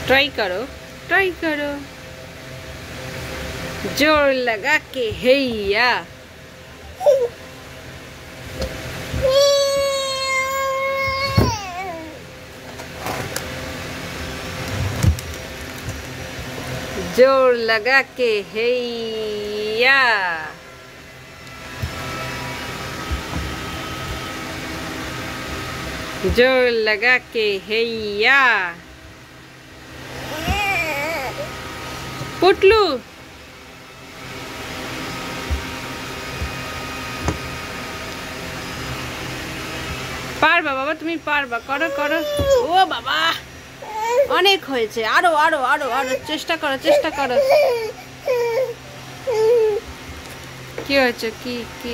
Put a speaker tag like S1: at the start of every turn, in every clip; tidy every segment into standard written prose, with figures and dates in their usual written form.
S1: Try करो, try करो, जोर लगा के हैया। जोर लगा के हैया। जोर लगा के हैया। पुटलू पारबा बाबा, তুমি পারবা, করো করো। ও বাবা অনেক হয়েছে, আরো আরো আরো আরো চেষ্টা করো, চেষ্টা করো। কি হয়েছে, কি কি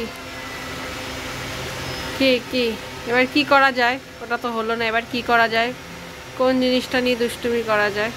S1: কি কি এবার কি করা যায়? ওটা তো হলো না, এবার কি করা যায়? কোন জিনিসটা নিয়ে দুষ্টুমি করা যায়?